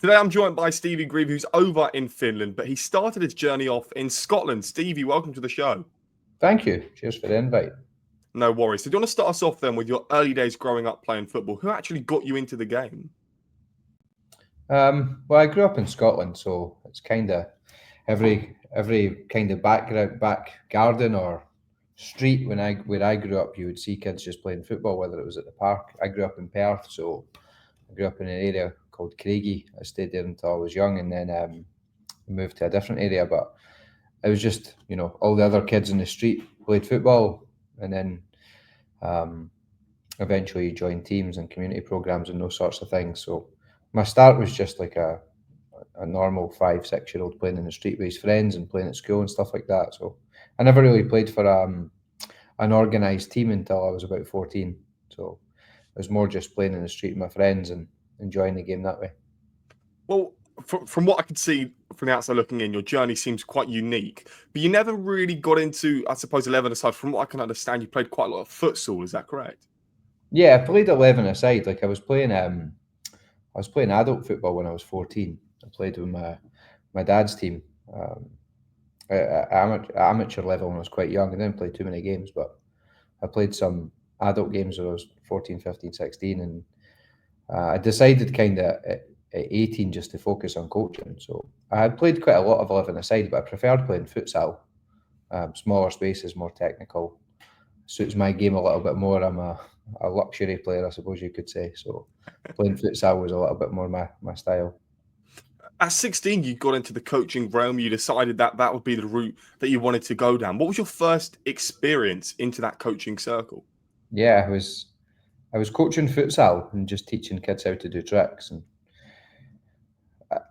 Today I'm joined by Stevie Grieve, who's over in Finland, but he started his journey off in Scotland. Stevie, welcome to the show. Thank you. Cheers for the invite. No worries. So do you want to start us off then with your early days growing up playing football? Who actually got you into the game? Well, I grew up in Scotland, so it's kind of every kind of back garden or street where I grew up, you would see kids just playing football, whether it was at the park. I grew up in Perth, so I grew up in an area called Craigie. I stayed there until I was young, and then moved to a different area. But it was just, all the other kids in the street played football, and then eventually joined teams and community programs and those sorts of things. So my start was just like a normal 5-6-year-old playing in the street with his friends and playing at school and stuff like that. So I never really played for an organised team until I was about 14. So it was more just playing in the street with my friends and enjoying the game that way. Well, from what I could see from the outside looking in, your journey seems quite unique, but you never really got into, I suppose, 11 aside. From what I can understand, you played quite a lot of futsal. Is that correct? Yeah, I played 11 aside. Like I was playing adult football when I was 14. I played with my dad's team at amateur level when I was quite young. I didn't play too many games, but I played some adult games when I was 14, 15, 16. And I decided kind of at 18 just to focus on coaching. So I had played quite a lot of 11 aside, but I preferred playing futsal. Smaller spaces, more technical. Suits my game a little bit more. I'm a luxury player, I suppose you could say. So playing futsal was a little bit more my style. At 16, you got into the coaching realm. You decided that would be the route that you wanted to go down. What was your first experience into that coaching circle? Yeah, I was coaching futsal and just teaching kids how to do tricks. And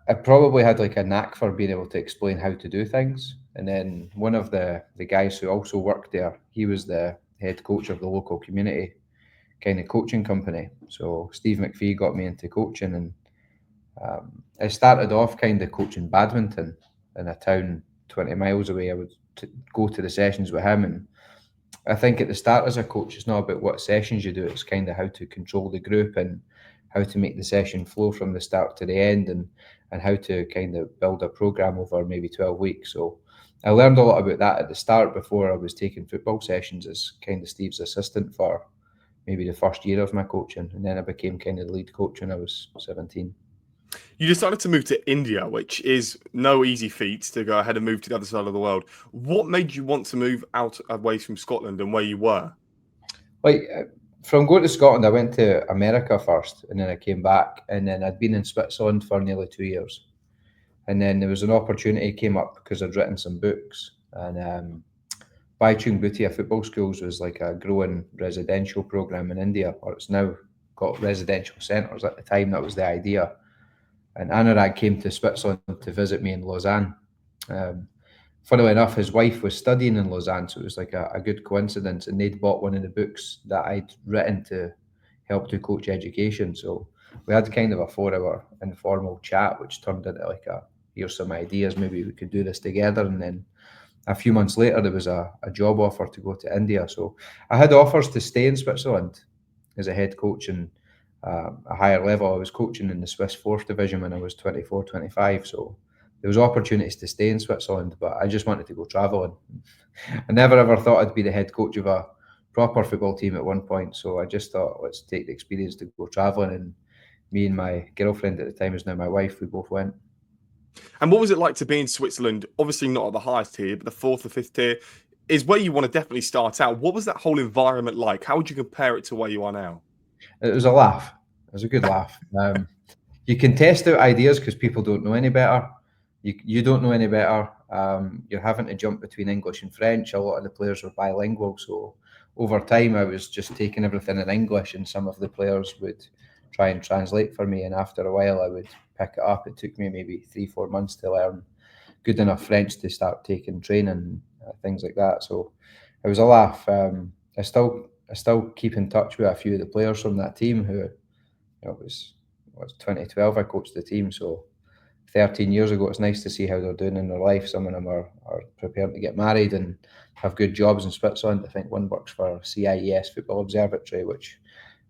I probably had like a knack for being able to explain how to do things. And then one of the guys who also worked there, he was the head coach of the local community kind of coaching company. So Stevie.Mccreedy got me into coaching, and I started off kind of coaching badminton in a town 20 miles away. I would go to the sessions with him, and I think at the start as a coach, it's not about what sessions you do, it's kind of how to control the group and how to make the session flow from the start to the end, and how to kind of build a program over maybe 12 weeks. So I learned a lot about that at the start before I was taking football sessions as kind of Steve's assistant for maybe the first year of my coaching, and then I became kind of the lead coach when I was 17. You decided to move to India, which is no easy feat to go ahead and move to the other side of the world. What made you want to move out away from Scotland and where you were? Like from going to Scotland, I went to America first, and then I came back, and then I'd been in Switzerland for nearly 2 years. And then there was an opportunity came up because I'd written some books, and Baichung Bhutia Football Schools was like a growing residential program in India, or it's now got residential centres. At the time, that was the idea. And Anurag came to Switzerland to visit me in Lausanne. Funnily enough, his wife was studying in Lausanne, so it was like a good coincidence. And they'd bought one of the books that I'd written to help to coach education. So we had kind of a 4-hour informal chat, which turned into like here's some ideas, maybe we could do this together. And then a few months later, there was a job offer to go to India. So I had offers to stay in Switzerland as a head coach and a higher level. I was coaching in the Swiss 4th division when I was 24, 25. So there was opportunities to stay in Switzerland, but I just wanted to go travelling. I never ever thought I'd be the head coach of a proper football team at one point. So I just thought, let's take the experience to go travelling. And me and my girlfriend at the time, is now my wife, we both went. And what was it like to be in Switzerland? Obviously not at the highest tier, but the 4th or 5th tier is where you want to definitely start out. What was that whole environment like? How would you compare it to where you are now? It was a laugh. It was a good laugh. You can test out ideas because people don't know any better. You don't know any better. You're having to jump between English and French. A lot of the players were bilingual, so over time I was just taking everything in English, and some of the players would try and translate for me, and after a while I would pick it up. It took me maybe 3-4 months to learn good enough French to start taking training, things like that. So it was a laugh. I still keep in touch with a few of the players from that team who, it was 2012 I coached the team, so 13 years ago. It's nice to see how they're doing in their life. Some of them are preparing to get married and have good jobs in Switzerland. I think one works for CIES Football Observatory, which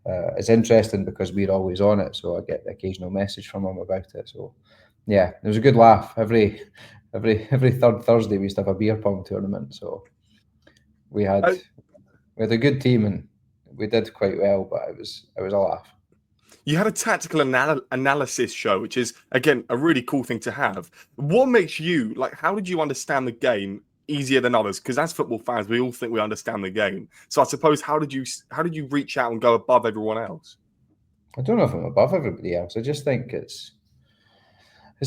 It's interesting because we're always on it, so I get the occasional message from him about it. So yeah, it was a good laugh. Every third Thursday we used to have a beer pong tournament. So we had a good team and we did quite well, but it was a laugh. You had a tactical analysis show, which is, again, a really cool thing to have. What makes you, like, how did you understand the game easier than others? Because as football fans, we all think we understand the game. So I suppose, how did you reach out and go above everyone else? I don't know if I'm above everybody else. I just think it's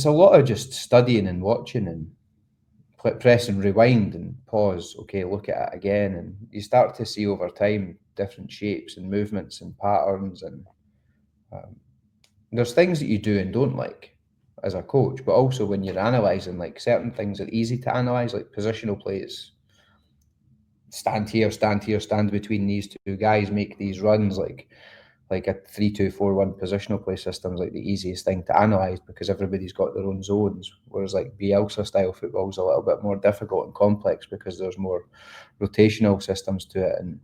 a lot of just studying and watching and press and rewind and pause. Okay, look at it again, and you start to see over time different shapes and movements and patterns, and there's things that you do and don't like as a coach, but also when you're analysing, like certain things are easy to analyse, like positional plays. Stand here, stand between these two guys, make these runs, like a 3-2-4-1 positional play system is like the easiest thing to analyse because everybody's got their own zones. Whereas like Bielsa style football is a little bit more difficult and complex because there's more rotational systems to it and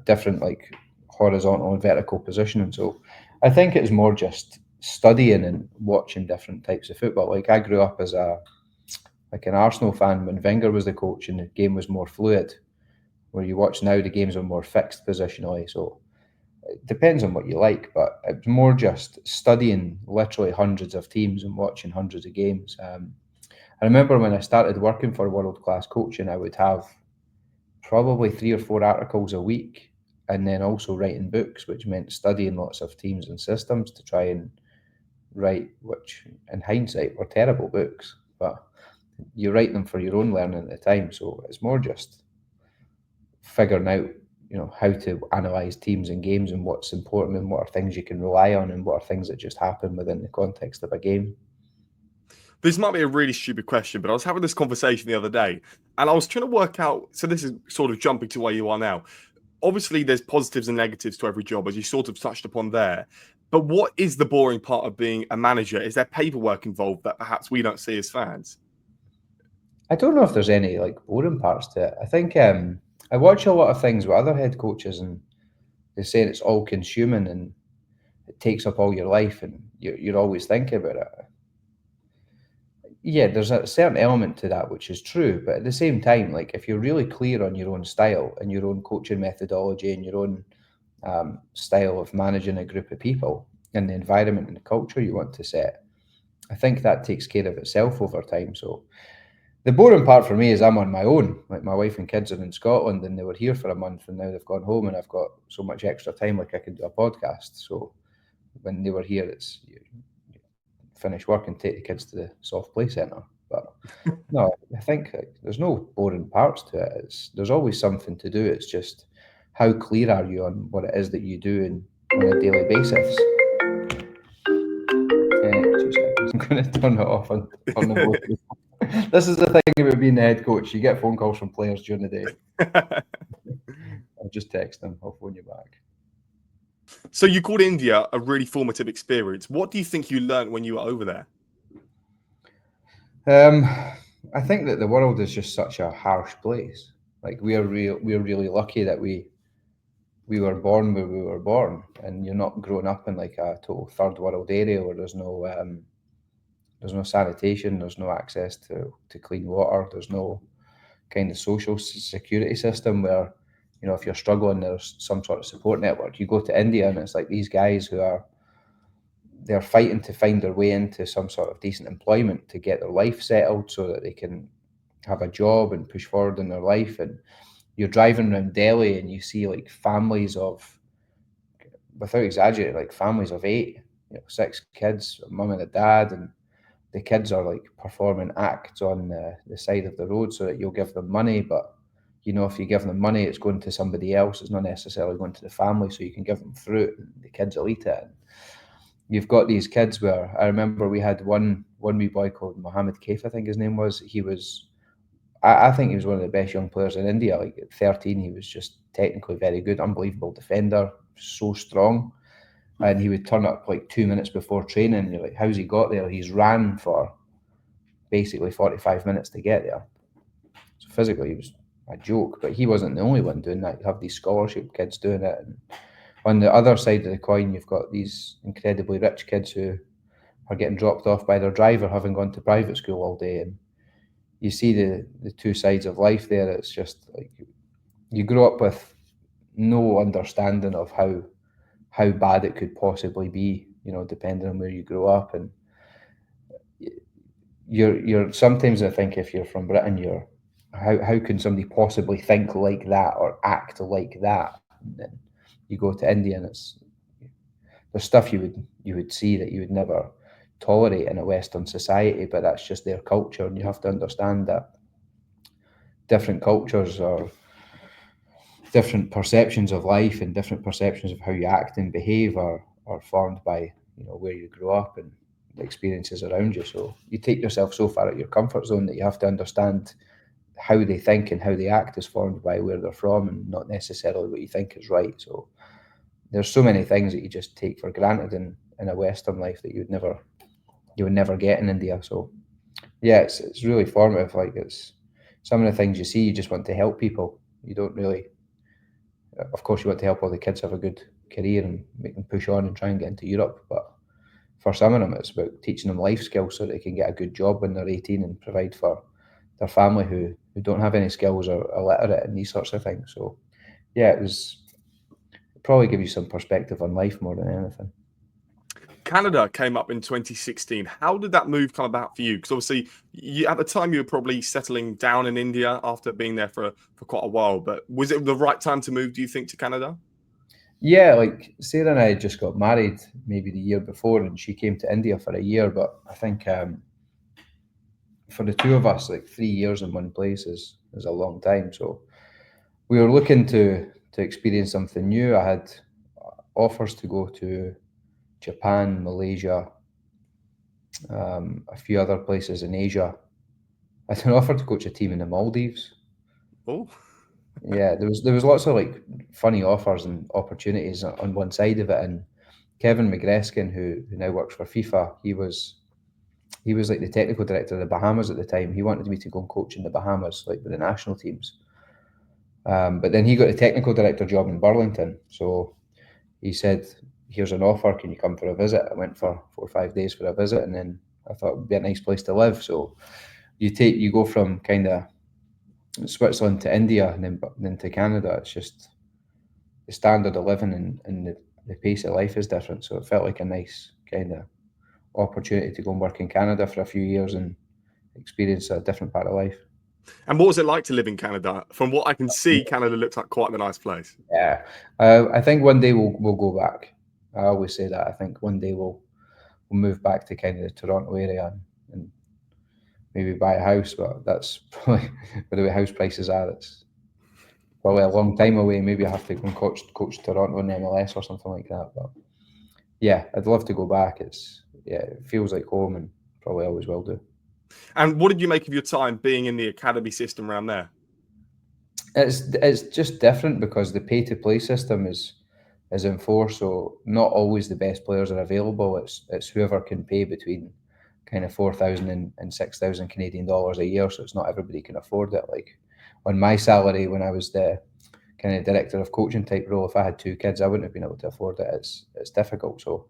different like horizontal and vertical positioning. So I think it's more just studying and watching different types of football. Like I grew up as an Arsenal fan when Wenger was the coach and the game was more fluid. Where you watch now, the games are more fixed positionally. So it depends on what you like, but it's more just studying literally hundreds of teams and watching hundreds of games. I remember when I started working for World Class Coaching, I would have probably 3 or 4 articles a week, and then also writing books, which meant studying lots of teams and systems to try and write, which in hindsight were terrible books, but you write them for your own learning at the time. So it's more just figuring out, how to analyze teams and games and what's important and what are things you can rely on and what are things that just happen within the context of a game. This might be a really stupid question, but I was having this conversation the other day and I was trying to work out. So this is sort of jumping to where you are now. Obviously, there's positives and negatives to every job, as you sort of touched upon there. But what is the boring part of being a manager? Is there paperwork involved that perhaps we don't see as fans? I don't know if there's any like boring parts to it. I think I watch a lot of things with other head coaches and they say it's all consuming and it takes up all your life and you're always thinking about it. Yeah, there's a certain element to that which is true, but at the same time, like if you're really clear on your own style and your own coaching methodology and your own style of managing a group of people and the environment and the culture you want to set, I think that takes care of itself over time. So the boring part for me is I'm on my own. Like my wife and kids are in Scotland and they were here for a month and now they've gone home and I've got so much extra time, like I can do a podcast. So when they were here, it's you finish work and take the kids to the soft play centre. But no, I think there's no boring parts to it. There's always something to do. It's just how clear are you on what it is that you do on a daily basis. 2 seconds. I'm going to turn it off on the board. This is the thing about being the head coach. You get phone calls from players during the day. I'll just text them. I'll phone you back. So you called India a really formative experience. What do you think you learned when you were over there? I think that the world is just such a harsh place. Like we're really lucky that we were born where we were born, and you're not growing up in like a total third world area where there's no sanitation, there's no access to clean water, there's no kind of social security system where, if you're struggling, there's some sort of support network. You go to India and it's like these guys they're fighting to find their way into some sort of decent employment to get their life settled so that they can have a job and push forward in their life. And you're driving around Delhi and you see like families of, without exaggerating, like families of 8, 6 kids, a mum and a dad, and the kids are like performing acts on the side of the road so that you'll give them money, but if you give them money, it's going to somebody else. It's not necessarily going to the family, so you can give them fruit and the kids will eat it. And you've got these kids where I remember we had one wee boy called Mohammed Kaif, I think his name was. I think he was one of the best young players in India. Like at 13, he was just technically very good, unbelievable defender, so strong. And he would turn up like 2 minutes before training. And you're like, how's he got there? He's ran for basically 45 minutes to get there. So physically, he was a joke, but he wasn't the only one doing that. You have these scholarship kids doing it. And On the other side of the coin, you've got these incredibly rich kids who are getting dropped off by their driver, having gone to private school all day, and you see the two sides of life there. It's just like you grow up with no understanding of how bad it could possibly be, depending on where you grow up. And you're sometimes, I think, if you're from Britain, how can somebody possibly think like that or act like that? And then you go to India, and there's stuff you would see that you would never tolerate in a Western society, but that's just their culture, and you have to understand that different cultures or different perceptions of life and different perceptions of how you act and behave are formed by where you grew up and the experiences around you. So you take yourself so far out of your comfort zone that you have to understand how they think and how they act is formed by where they're from, and not necessarily what you think is right. So there's so many things that you just take for granted in a Western life that you would never get in India. So yeah, it's really formative. Like, it's some of the things you see, you just want to help people. You don't really, of course, you want to help all the kids have a good career and make them push on and try and get into Europe. But for some of them, it's about teaching them life skills so they can get a good job when they're 18 and provide for their family who don't have any skills or are illiterate and these sorts of things. So yeah, it'd probably give you some perspective on life more than anything. Canada came up in 2016. How did that move come about for you? Because obviously, at the time, you were probably settling down in India after being there for quite a while. But was it the right time to move, do you think, to Canada? Yeah, like Sarah and I had just got married maybe the year before, and she came to India for a year. But I think for the two of us, like 3 years in one place is a long time. So we were looking to experience something new. I had offers to go to Japan, Malaysia, a few other places in Asia. I had an offer to coach a team in the Maldives. Oh, Yeah, there was lots of like funny offers and opportunities on one side of it. And Kevin McGreskin, who now works for FIFA, he was like the technical director of the Bahamas at the time. He wanted me to go and coach in the Bahamas, like with the national teams. But then he got a technical director job in Burlington. So he said, "Here's an offer. Can you come for a visit?" I went for 4 or 5 days for a visit, and then I thought it'd be a nice place to live. So you go from kind of Switzerland to India and then to Canada. It's just the standard of living and the pace of life is different. So it felt like a nice kind of opportunity to go and work in Canada for a few years and experience a different part of life. and what was it like to live in Canada? From what I can see, Canada looks like quite a nice place. Yeah, I think one day we'll go back. I always say that. I think one day we'll move back to kind of the Toronto area and maybe buy a house, but that's probably where the way house prices are. It's probably a long time away. Maybe I have to go and coach Toronto in MLS or something like that. But yeah, I'd love to go back. It feels like home, and probably always will do. And what did you make of your time being in the academy system around there? It's just different because the pay to play system is enforced, so not always the best players are available. It's whoever can pay between kind of 4,000 and 6,000 Canadian dollars a year. So it's not everybody can afford it. Like on my salary when I was the kind of director of coaching type role, if I had 2 kids, I wouldn't have been able to afford it. It's difficult. So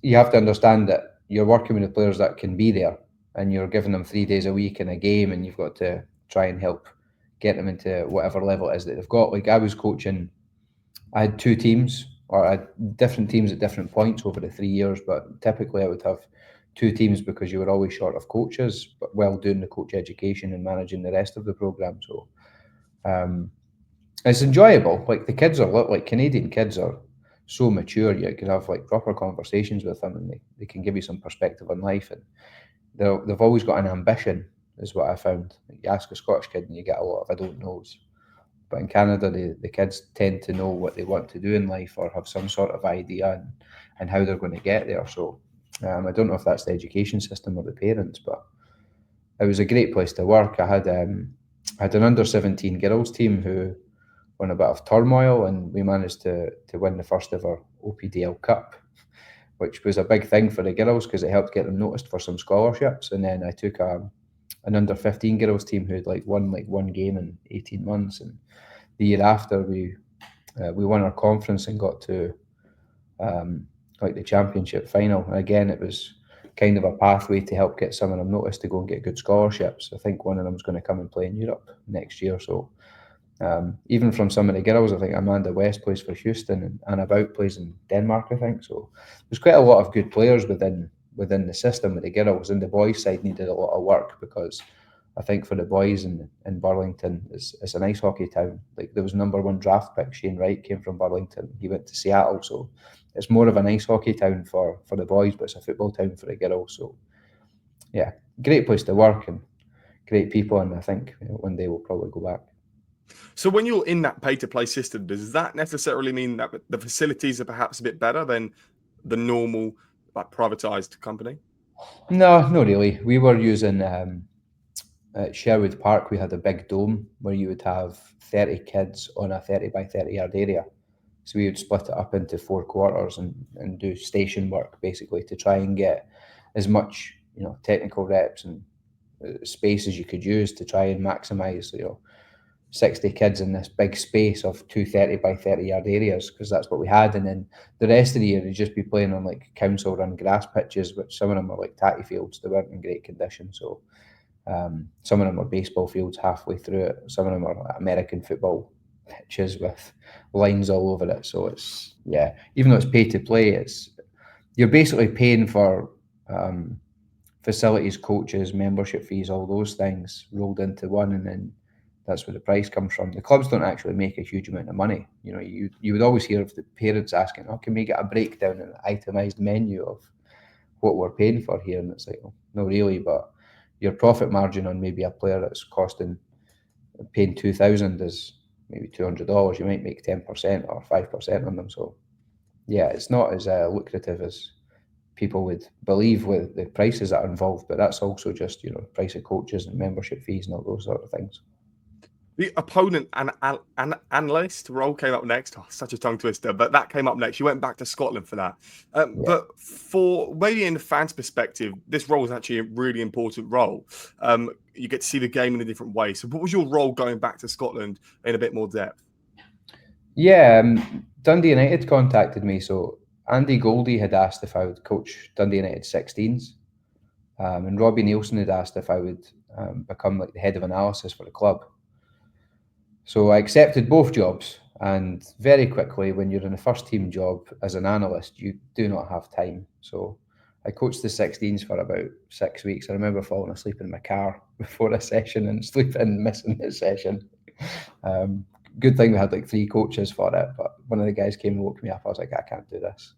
you have to understand that you're working with the players that can be there, and you're giving them 3 days a week in a game, and you've got to try and help get them into whatever level it is that they've got. Like I was coaching, I had 2 teams, or I had different teams at different points over the 3 years, but typically I would have 2 teams because you were always short of coaches, but while doing the coach education and managing the rest of the program. So it's enjoyable. Like the kids are like Canadian kids are so mature. You can have like proper conversations with them, and they can give you some perspective on life, and they've always got an ambition, is what I found. You ask a Scottish kid and you get a lot of I don't knows. But in Canada, the kids tend to know what they want to do in life or have some sort of idea and how they're going to get there. So I don't know if that's the education system or the parents, but it was a great place to work. I had an under-17 girls team who were in a bit of turmoil, and we managed to win the first ever OPDL Cup, which was a big thing for the girls because it helped get them noticed for some scholarships. And then I took an under-15 girls team who had won one game in 18 months, and the year after we we won our conference and got to like the championship final. And again, it was kind of a pathway to help get some of them noticed to go and get good scholarships. I think one of them is going to come and play in Europe next year. So even from some of the girls, I think Amanda West plays for Houston and Anna Bout plays in Denmark, I think. So there's quite a lot of good players within the system with the girls, and the boys' side needed a lot of work because I think for the boys in Burlington, it's a nice hockey town. Like there was #1 draft pick, Shane Wright came from Burlington. He went to Seattle, so it's more of a nice hockey town for the boys, but it's a football town for the girls. So yeah, great place to work and great people, and I think one day we'll probably go back. So when you're in that pay-to-play system, does that necessarily mean that the facilities are perhaps a bit better than the normal, like, privatized company? No, not really. We were using at Sherwood Park. We had a big dome where you would have 30 kids on a 30 by 30 yard area. So we would split it up into 4 quarters and do station work basically to try and get as much technical reps and space as you could use to try and maximize 60 kids in this big space of 230 by 30 yard areas, because that's what we had. And then the rest of the year, they'd just be playing on like council run grass pitches, which some of them were like tatty fields. They weren't in great condition. So some of them were baseball fields halfway through it. Some of them are American football pitches with lines all over it. So it's, yeah, even though it's pay to play, you're basically paying for facilities, coaches, membership fees, all those things rolled into one, and then that's where the price comes from. The clubs don't actually make a huge amount of money. You would always hear of the parents asking, "Oh, can we get a breakdown and an itemised menu of what we're paying for here?" And it's like, well, no, really. But your profit margin on maybe a player that's paying $2,000 is maybe $200. You might make 10% or 5% on them. So yeah, it's not as lucrative as people would believe with the prices that are involved. But that's also just price of coaches and membership fees and all those sort of things. The opponent and analyst role came up next. Oh, such a tongue twister, but that came up next. You went back to Scotland for that. Yeah. But for maybe in the fans' perspective, this role is actually a really important role. You get to see the game in a different way. So what was your role going back to Scotland in a bit more depth? Yeah, Dundee United contacted me. So Andy Goldie had asked if I would coach Dundee United 16s. And Robbie Nielsen had asked if I would become like the head of analysis for the club. So I accepted both jobs, and very quickly, when you're in a first team job as an analyst, you do not have time. So I coached the 16s for about 6 weeks. I remember falling asleep in my car before a session and missing the session. Good thing we had like 3 coaches for it, but one of the guys came and woke me up. I was like, I can't do this.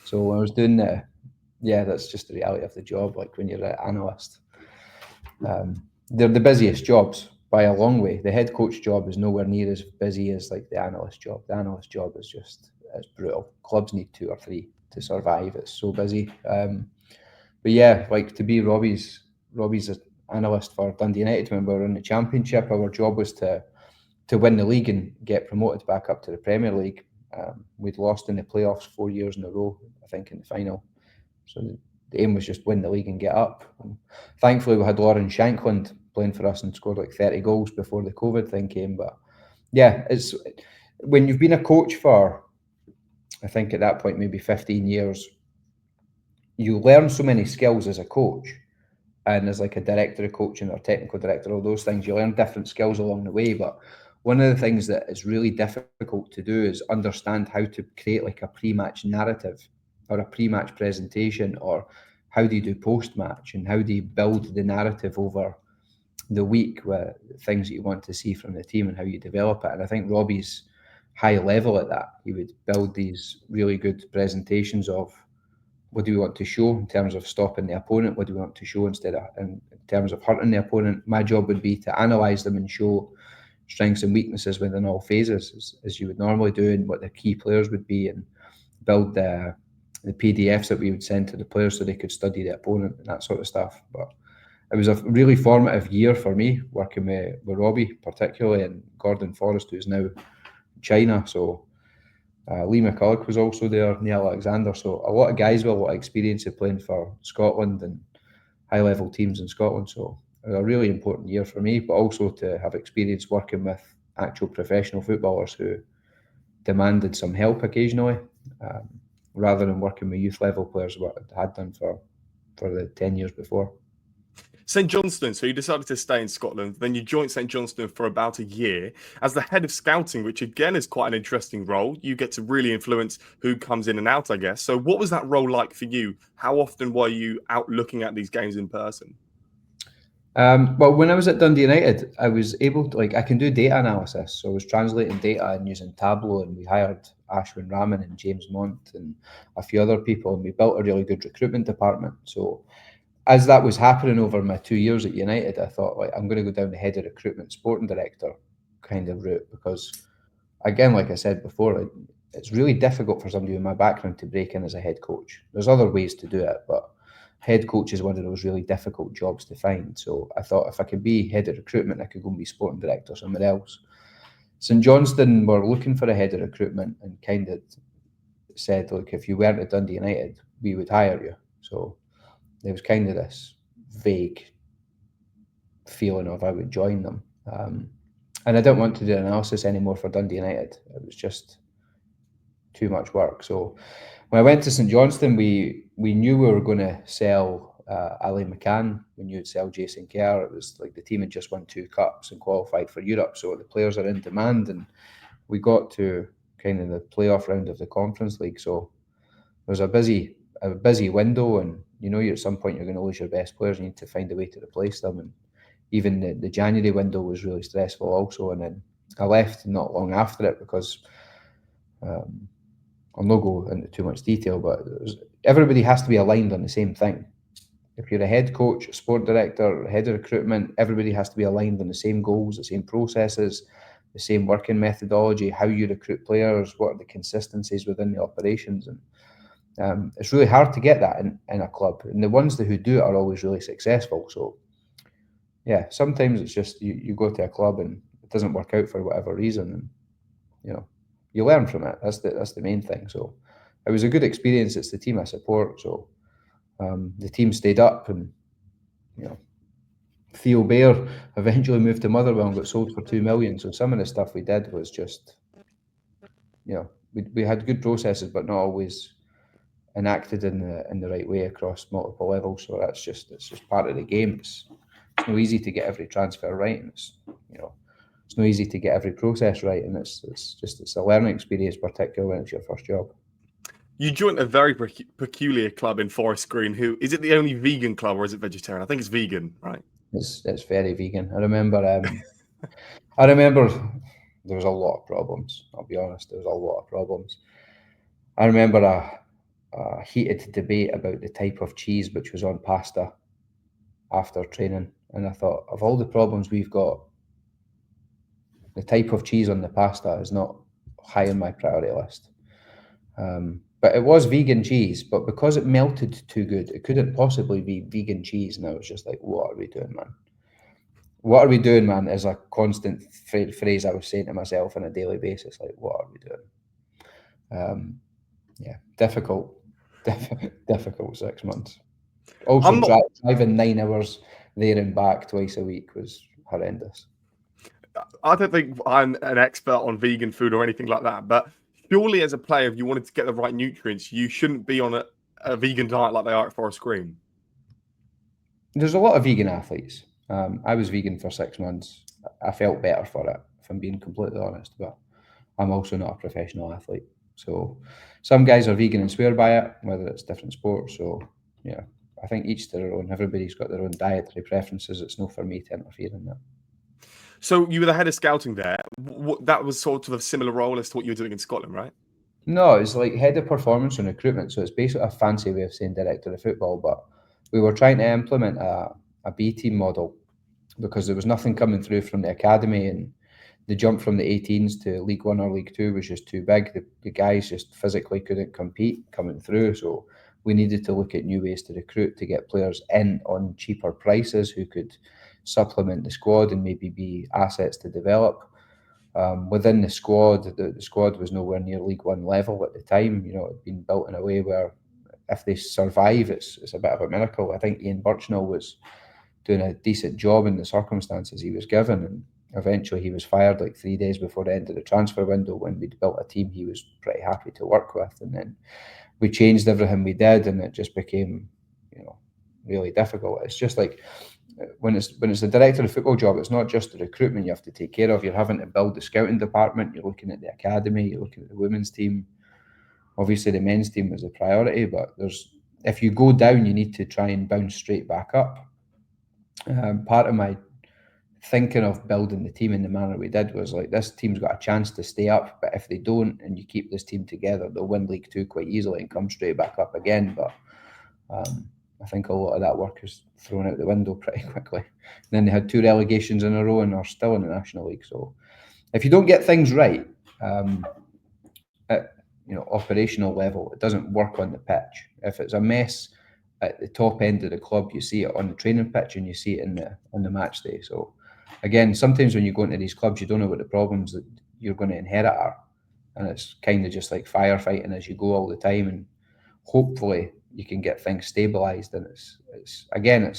So when I was doing that's just the reality of the job. Like when you're an analyst, they're the busiest jobs by a long way. The head coach job is nowhere near as busy as like the analyst job. The analyst job is it's brutal. Clubs need 2 or 3 to survive. It's so busy. But yeah, like to be Robbie's analyst for Dundee United when we were in the championship, our job was to win the league and get promoted back up to the Premier League. We'd lost in the playoffs 4 years in a row, I think, in the final. So the aim was just win the league and get up. And thankfully, we had Lauren Shankland playing for us and scored like 30 goals before the COVID thing came. But yeah, it's when you've been a coach for, I think at that point, maybe 15 years, you learn so many skills as a coach. And as like a director of coaching or technical director, all those things, you learn different skills along the way. But one of the things that is really difficult to do is understand how to create like a pre-match narrative or a pre-match presentation, or how do you do post-match, and how do you build the narrative over the week with things that you want to see from the team and how you develop it. And I think Robbie's high level at that. He would build these really good presentations of what do we want to show in terms of stopping the opponent, what do we want to show in terms of hurting the opponent. My job would be to analyse them and show strengths and weaknesses within all phases, as you would normally do, and what the key players would be, and build the PDFs that we would send to the players so they could study the opponent and that sort of stuff. But it was a really formative year for me working with Robbie, particularly, and Gordon Forrest, who's now in China. So Lee McCulloch was also there, Neil Alexander. So a lot of guys with a lot of experience of playing for Scotland and high-level teams in Scotland. So it was a really important year for me, but also to have experience working with actual professional footballers who demanded some help occasionally, rather than working with youth level players, what I had done for the 10 years before. St Johnstone, so you decided to stay in Scotland, then you joined St Johnstone for about a year as the head of scouting, which again is quite an interesting role. You get to really influence who comes in and out, I guess. So what was that role like for you? How often were you out looking at these games in person? Well, when I was at Dundee United, I was able to, I can do data analysis. So I was translating data and using Tableau, and we hired Ashwin Raman and James Mont and a few other people, and we built a really good recruitment department. So as that was happening over my 2 years at United, I thought, I'm going to go down the head of recruitment, sporting director kind of route, because again, like I said before, it's really difficult for somebody with my background to break in as a head coach. There's other ways to do it, but head coach is one of those really difficult jobs to find. So I thought if I could be head of recruitment, I could go and be sporting director somewhere else. St Johnstone were looking for a head of recruitment and kind of said, look, if you weren't at Dundee United, we would hire you. So there was kind of this vague feeling of I would join them. And I didn't want to do analysis anymore for Dundee United. It was just too much work. So when I went to St Johnstone, we knew we were going to sell Ali McCann. We knew it'd sell Jason Kerr. It was like the team had just won 2 cups and qualified for Europe. So the players are in demand. And we got to kind of the playoff round of the Conference League. So it was a busy window. And you know, at some point you're going to lose your best players. You need to find a way to replace them. And even the January window was really stressful also. And then I left not long after it because I'll not go into too much detail, but everybody has to be aligned on the same thing. If you're a head coach, a sport director, head of recruitment, everybody has to be aligned on the same goals, the same processes, the same working methodology, how you recruit players, what are the consistencies within the operations. And it's really hard to get that in a club. And the ones who do it are always really successful. So yeah, sometimes it's just you go to a club and it doesn't work out for whatever reason. And you know, you learn from it. That's the main thing. So it was a good experience. It's the team I support. So the team stayed up, and you know, Theo Bair eventually moved to Motherwell and got sold for $2 million. So some of the stuff we did was just, you know, we had good processes, but not always enacted in the right way across multiple levels. So it's just part of the game. It's not easy to get every transfer right, and it's not easy to get every process right, and it's a learning experience, particularly when it's your first job. You joined a very peculiar club in Forest Green. Who is it? The only vegan club, or is it vegetarian? I think it's vegan, right? It's very vegan. I remember there was a lot of problems. I'll be honest, there was a lot of problems. I remember a heated debate about the type of cheese which was on pasta after training, and I thought, of all the problems we've got, the type of cheese on the pasta is not high on my priority list. But it was vegan cheese, but because it melted too good, it couldn't possibly be vegan cheese. And I was just like, what are we doing, man? What are we doing, man, is a constant phrase I was saying to myself on a daily basis. Like, what are we doing? Yeah, difficult 6 months. Also, driving 9 hours there and back twice a week was horrendous. I don't think I'm an expert on vegan food or anything like that, but surely as a player, if you wanted to get the right nutrients, you shouldn't be on a vegan diet like they are at Forest Green. There's a lot of vegan athletes. I was vegan for 6 months. I felt better for it, if I'm being completely honest, but I'm also not a professional athlete. So some guys are vegan and swear by it, whether it's different sports. So yeah, I think each to their own. Everybody's got their own dietary preferences. It's not for me to interfere in that. So you were the head of scouting there. That was sort of a similar role as to what you were doing in Scotland, right? No, it's like head of performance and recruitment. So it's basically a fancy way of saying director of football. But we were trying to implement a B team model because there was nothing coming through from the academy, and the jump from the 18s to League One or League Two was just too big. The guys just physically couldn't compete coming through. So we needed to look at new ways to recruit, to get players in on cheaper prices who could supplement the squad and maybe be assets to develop. Within the squad was nowhere near League One level at the time. You know, it had been built in a way where if they survive, it's a bit of a miracle. I think Ian Birchnell was doing a decent job in the circumstances he was given, and eventually he was fired like 3 days before the end of the transfer window. When we'd built a team he was pretty happy to work with, and then we changed everything we did, and it just became, really difficult. It's just like when it's the director of football job, it's not just the recruitment you have to take care of. You're having to build the scouting department. You're looking at the academy. You're looking at the women's team. Obviously, the men's team was a priority, but if you go down, you need to try and bounce straight back up. Part of my thinking of building the team in the manner we did was like, this team's got a chance to stay up, but if they don't and you keep this team together, they'll win League Two quite easily and come straight back up again. But I think a lot of that work is thrown out the window pretty quickly. And then they had 2 relegations in a row and are still in the National League. So if you don't get things right at operational level, it doesn't work on the pitch. If it's a mess at the top end of the club, you see it on the training pitch and you see it on the match day. So again, sometimes when you go into these clubs, you don't know what the problems that you're going to inherit are. And it's kind of just like firefighting as you go all the time. And hopefully you can get things stabilised. And it's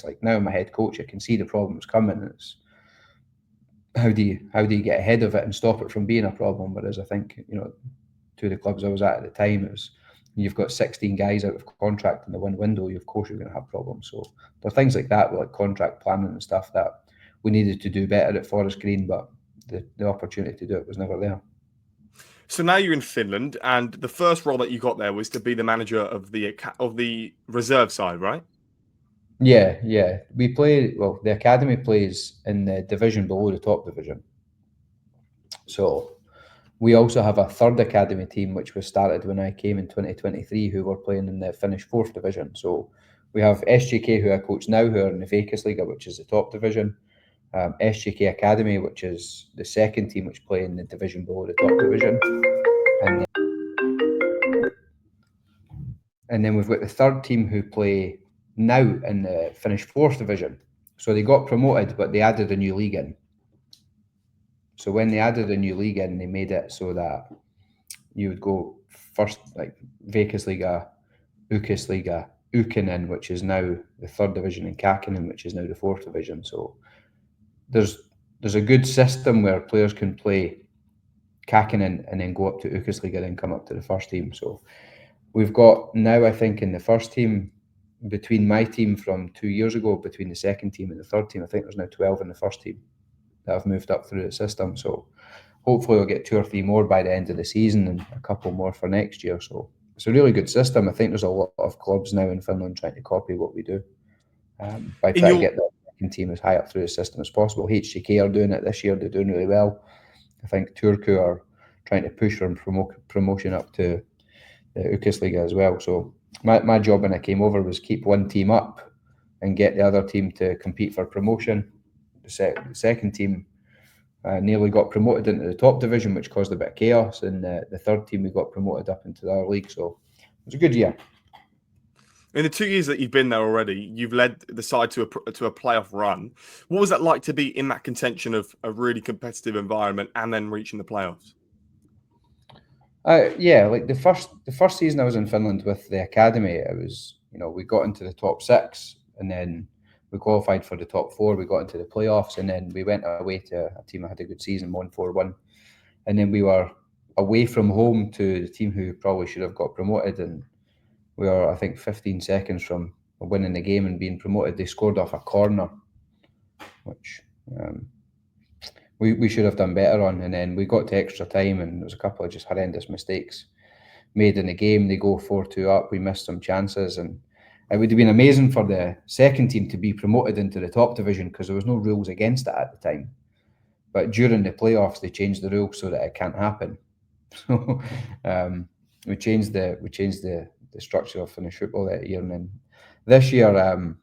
like, now I'm a head coach, I can see the problems coming. It's how do you get ahead of it and stop it from being a problem? Whereas I think, two of the clubs I was at the time, it was, you've got 16 guys out of contract in the one window, of course you're going to have problems. So there are things like that, like contract planning and stuff, that we needed to do better at Forest Green, but the opportunity to do it was never there. So now you're in Finland, and the first role that you got there was to be the manager of the reserve side, right? Yeah. We play, well, the academy plays in the division below the top division. So we also have a third academy team, which was started when I came in 2023, who were playing in the Finnish 4th division. So we have SJK, who I coach now, who are in the Veikkausliiga, which is the top division. SJK Academy, which is the second team, which play in the division below the top division. And then we've got the third team who play now in the Finnish 4th division. So they got promoted, but they added a new league in. So when they added a new league in, they made it so that you would go first, like Veikkausliiga, Ukkoisliiga, Ukkinen, which is now the 3rd division, and Kakinen, which is now the 4th division. So there's a good system where players can play Kakinen and then go up to Ukkoisliiga, then come up to the first team. So we've got now, I think, in the first team, between my team from 2 years ago, between the second team and the third team, I think there's now 12 in the first team that have moved up through the system. So hopefully we'll get 2 or 3 more by the end of the season and a couple more for next year. So it's a really good system. I think there's a lot of clubs now in Finland trying to copy what we do by trying to get the second team as high up through the system as possible. HJK are doing it this year. They're doing really well. I think Turku are trying to push for promotion up to the Ukkoisliiga as well. So my job when I came over was keep one team up and get the other team to compete for promotion. The second team nearly got promoted into the top division, which caused a bit of chaos. And the third team, we got promoted up into our league. So it was a good year. In the 2 years that you've been there already, you've led the side to a playoff run. What was that like to be in that contention of a really competitive environment and then reaching the playoffs? Yeah, like the first season I was in Finland with the academy, it was, we got into the top 6 and then we qualified for the top 4. We got into the playoffs and then we went away to a team that had a good season, won 4-1. And then we were away from home to the team who probably should have got promoted, and we were, I think, 15 seconds from winning the game and being promoted. They scored off a corner, which we should have done better on. And then we got to extra time and there was a couple of just horrendous mistakes made in the game. They go 4-2 up. We missed some chances, and it would have been amazing for the second team to be promoted into the top division because there was no rules against it at the time. But during the playoffs, they changed the rules so that it can't happen. So we changed the structure of Finnish football that year. And then this year,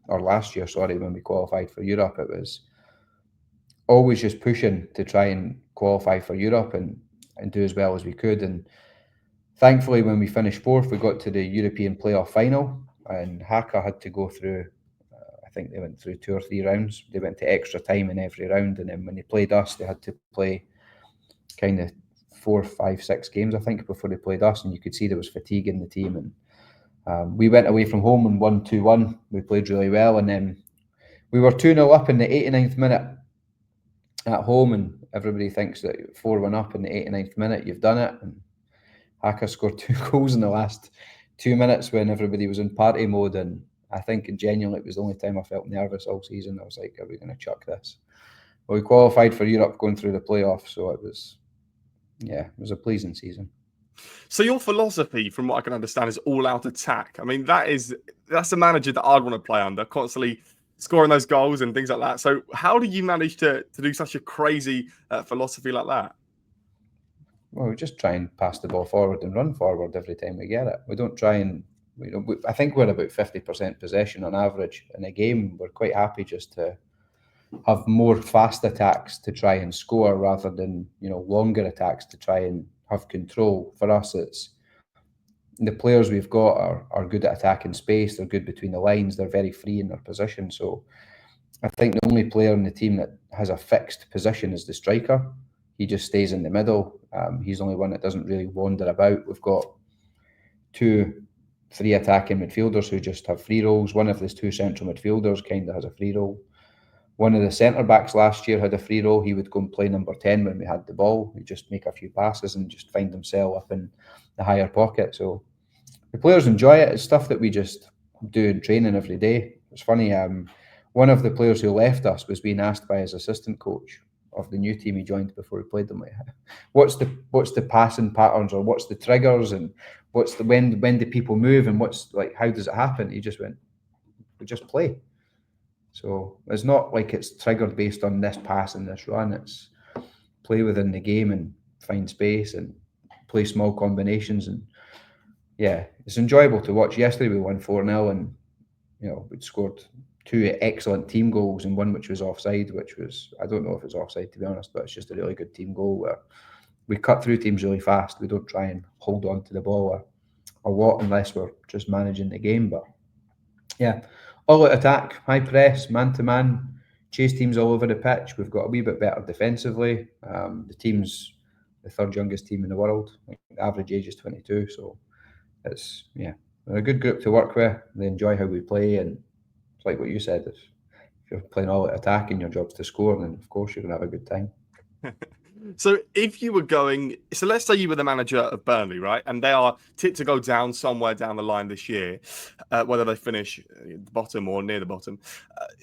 or last year, sorry, when we qualified for Europe, it was always just pushing to try and qualify for Europe and do as well as we could. And thankfully, when we finished 4th, we got to the European playoff final, and Haka had to go through, I think they went through 2 or 3 rounds. They went to extra time in every round. And then when they played us, they had to play kind of 4, 5, 6 games, I think, before they played us. And you could see there was fatigue in the team. And we went away from home and won 2-1. We played really well. And then we were 2-0 up in the 89th minute. at home and everybody thinks that 4-1 up in the 89th minute, you've done it. And Haka scored 2 goals in the last 2 minutes when everybody was in party mode. And I think genuinely it was the only time I felt nervous all season. I was like, are we going to chuck this? Well, we qualified for Europe going through the playoffs. So it was a pleasing season. So your philosophy, from what I can understand, is all-out attack. I mean, that's a manager that I'd want to play under, constantly scoring those goals and things like that. So how do you manage to do such a crazy philosophy like that? Well, we just try and pass the ball forward and run forward every time we get it. We don't try and, I think we're about 50% possession on average in a game. We're quite happy just to have more fast attacks to try and score rather than, longer attacks to try and have control. For us, it's the players we've got are good at attacking space. They're good between the lines. They're very free in their position. So I think the only player in the team that has a fixed position is the striker. He just stays in the middle. He's the only one that doesn't really wander about. We've got 2 free attacking midfielders who just have free roles. One of the 2 central midfielders kind of has a free role. One of the centre backs last year had a free role. He would go and play number 10 when we had the ball. He'd just make a few passes and just find himself up in the higher pocket. So the players enjoy it. It's stuff that we just do in training every day. It's funny. One of the players who left us was being asked by his assistant coach of the new team he joined before he played them, like, what's the passing patterns, or what's the triggers, and what's the when do people move, and what's, like, how does it happen? He just went, we just play. So it's not like it's triggered based on this pass and this run. It's play within the game and find space and play small combinations. And yeah, it's enjoyable to watch. Yesterday we won 4-0 and we'd scored 2 excellent team goals and one which was offside, which was, I don't know if it's offside to be honest, but it's just a really good team goal where we cut through teams really fast. We don't try and hold on to the ball a lot unless we're just managing the game. But yeah, all out attack, high press, man to man, chase teams all over the pitch. We've got a wee bit better defensively. The team's the 3rd youngest team in the world. The average age is 22, so it's they're a good group to work with. They enjoy how we play, and it's like what you said. If you're playing all out attack and your job's to score, then of course you're gonna have a good time. So if you were let's say you were the manager of Burnley, right? And they are tipped to go down somewhere down the line this year, whether they finish at the bottom or near the bottom.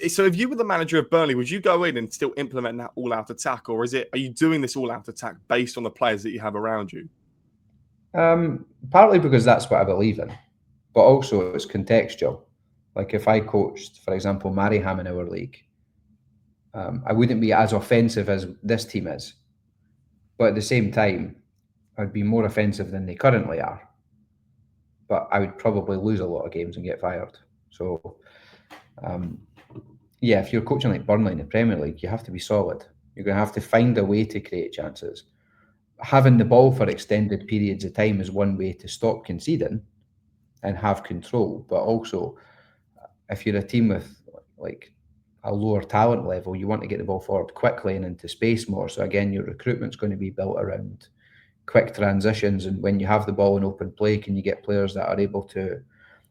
So if you were the manager of Burnley, would you go in and still implement that all-out attack? Or are you doing this all-out attack based on the players that you have around you? Partly because that's what I believe in, but also it's contextual. Like if I coached, for example, Mariehamn in our league, I wouldn't be as offensive as this team is. But at the same time, I'd be more offensive than they currently are. But I would probably lose a lot of games and get fired. So, if you're coaching like Burnley in the Premier League, you have to be solid. You're going to have to find a way to create chances. Having the ball for extended periods of time is one way to stop conceding and have control. But also, if you're a team with like a lower talent level, you want to get the ball forward quickly and into space more. So again, your recruitment's going to be built around quick transitions, and when you have the ball in open play, can you get players that are able to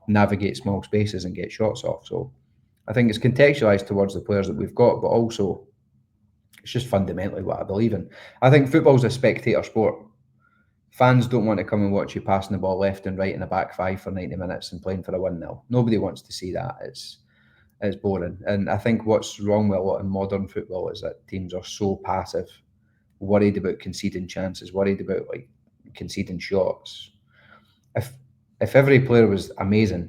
navigate small spaces and get shots off? So I think it's contextualized towards the players that we've got, but also it's just fundamentally what I believe in. I think football's a spectator sport. Fans don't want to come and watch you passing the ball left and right in a back 5 for 90 minutes and playing for a 1-0. Nobody wants to see that. It's boring. And I think what's wrong with a lot in modern football is that teams are so passive, worried about conceding chances, worried about like conceding shots. If every player was amazing,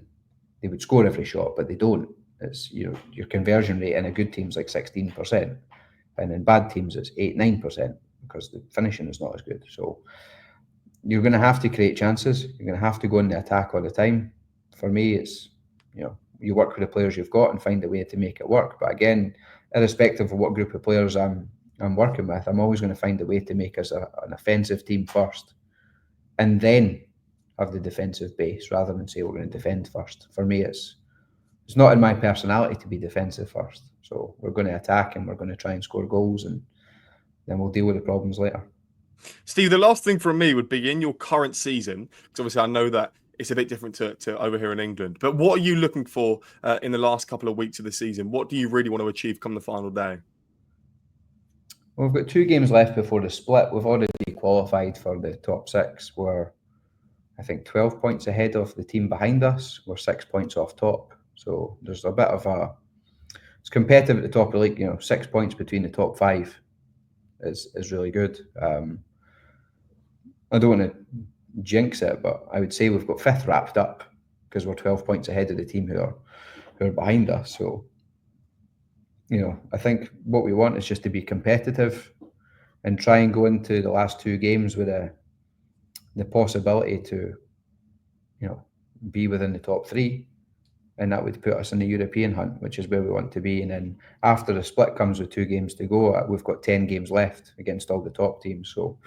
they would score every shot, but they don't. It's your conversion rate in a good team's like 16%, and in bad teams it's 8-9% because the finishing is not as good. So you're going to have to create chances. You're going to have to go in the attack all the time. For me, it's you work with the players you've got and find a way to make it work. But again, irrespective of what group of players I'm working with, I'm always going to find a way to make us an offensive team first, and then have the defensive base rather than say we're going to defend first. For me, it's not in my personality to be defensive first. So we're going to attack and we're going to try and score goals, and then we'll deal with the problems later. Steve, the last thing from me would be in your current season, because obviously I know that it's a bit different to over here in England. But what are you looking for in the last couple of weeks of the season? What do you really want to achieve come the final day? We've got 2 games left before the split. We've already qualified for the top 6. We're, I think, 12 points ahead of the team behind us. We're 6 points off top. So there's a bit of it's competitive at the top of the league. 6 points between the top 5 is really good. I don't want to jinx it, but I would say we've got 5th wrapped up because we're 12 points ahead of the team who are behind us. So, I think what we want is just to be competitive and try and go into the last 2 games with the possibility to, be within the top 3. And that would put us in the European hunt, which is where we want to be. And then after the split comes with 2 games to go, we've got 10 games left against all the top teams. So,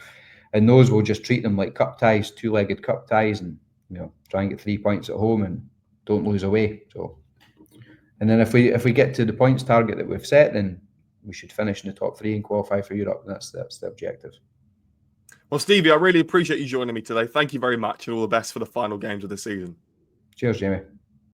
and those we'll just treat them like cup ties, 2-legged cup ties, and try and get 3 points at home and don't lose away. So, and then if we get to the points target that we've set, then we should finish in the top 3 and qualify for Europe. That's the objective. Well, Stevie, I really appreciate you joining me today. Thank you very much, and all the best for the final games of the season. Cheers, Jamie.